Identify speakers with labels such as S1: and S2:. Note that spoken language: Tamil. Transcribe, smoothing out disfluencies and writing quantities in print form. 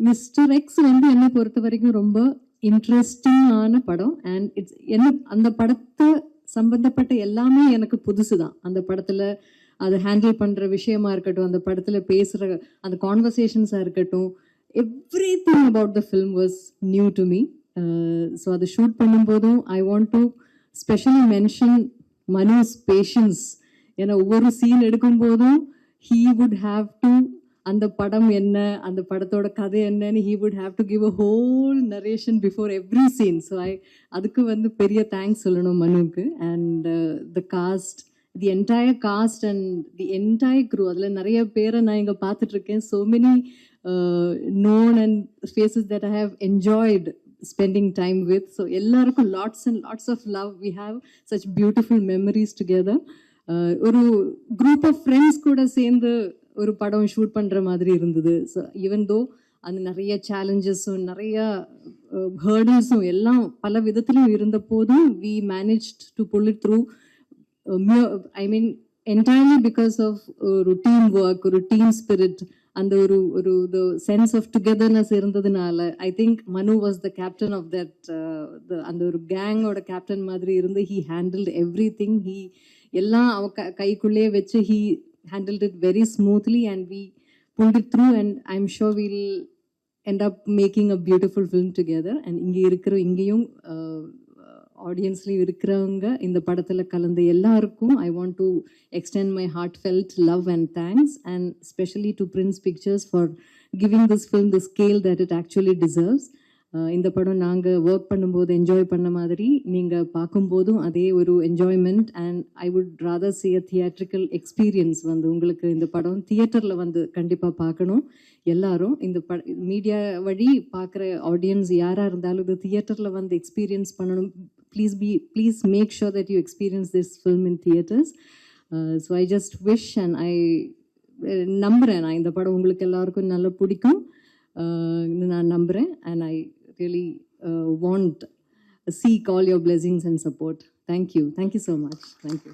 S1: மிஸ்டர் எக்ஸ் வந்து என்னை பொறுத்த வரைக்கும் ரொம்ப இன்ட்ரெஸ்டிங்கான படம். அண்ட் இட்ஸ் என்ன அந்த படத்தை சம்பந்தப்பட்ட எல்லாமே எனக்கு புதுசு தான். அந்த படத்தில் அதை ஹேண்டில் பண்ணுற விஷயமா இருக்கட்டும், அந்த படத்தில் பேசுகிற அந்த கான்வர்சேஷன்ஸாக இருக்கட்டும், everything about the film was new to me. So அதை ஷூட் பண்ணும்போதும் I want to specially mention Manu's patience. ஏன்னா ஒவ்வொரு சீன் எடுக்கும் போதும் he would have to அந்த படம் என்ன, அந்த படத்தோட கதை என்னன்னு he would have to give a whole narration before every scene. So அதுக்கு வந்து பெரிய தேங்க்ஸ் சொல்லணும் மனுவுக்கு. And the cast, the entire cast and the entire crew, அதில் நிறைய பேரை நான் இங்கே பார்த்துட்ருக்கேன். so many known and faces that I have enjoyed spending time with. So எல்லாருக்கும் lots and lots of love. We have such beautiful memories together. ஒரு குரூப் ஆஃப் ஃப்ரெண்ட்ஸ் கூட சேர்ந்து ஒரு படம் ஷூட் பண்ணுற மாதிரி இருந்தது. ஸோ ஈவன் தோ அந்த நிறைய சேலஞ்சஸும் நிறைய ஹர்டில்ஸும் எல்லாம் பல விதத்துலையும் இருந்த போதும் we managed to pull it through. I mean entirely because of ஒரு டீம் ஒர்க், ஒரு டீம் ஸ்பிரிட், அந்த ஒரு சென்ஸ் ஆஃப் டுகெதர்னஸ் இருந்ததுனால I think Manu was the captain of that. அந்த ஒரு கேங்கோட கேப்டன் மாதிரி இருந்து he handled everything. He எல்லாம் அவ கைக்குள்ளே வச்சு he handled it very smoothly and we pulled it through and I'm sure we'll end up making a beautiful film together. And இங்கேயும் ஆடியன்ஸ்லேயும் இருக்கிறவங்க இந்த படத்தில் கலந்த எல்லாருக்கும் I want to extend my heartfelt love and thanks, and especially to Prince Pictures for giving this film the scale that it actually deserves. இந்த படம் நாங்கள் ஒர்க் பண்ணும்போது என்ஜாய் பண்ண மாதிரி நீங்கள் பார்க்கும்போதும் அதே ஒரு enjoyment. And I would rather say a theatrical experience வந்து உங்களுக்கு இந்த படம் தியேட்டரில் வந்து கண்டிப்பாக பார்க்கணும். எல்லாரும் இந்த மீடியா வழி பார்க்குற ஆடியன்ஸ் யாராக இருந்தாலும் இது தியேட்டரில் வந்து எக்ஸ்பீரியன்ஸ் பண்ணணும். Please make sure that you experience this film in theatres. So I just wish and I நம்புகிறேன் நான் இந்த படம் உங்களுக்கு எல்லாருக்கும் நல்லா பிடிக்கும் நான் நம்புகிறேன். And I really want seek all your blessings and support. Thank you so much. Thank you.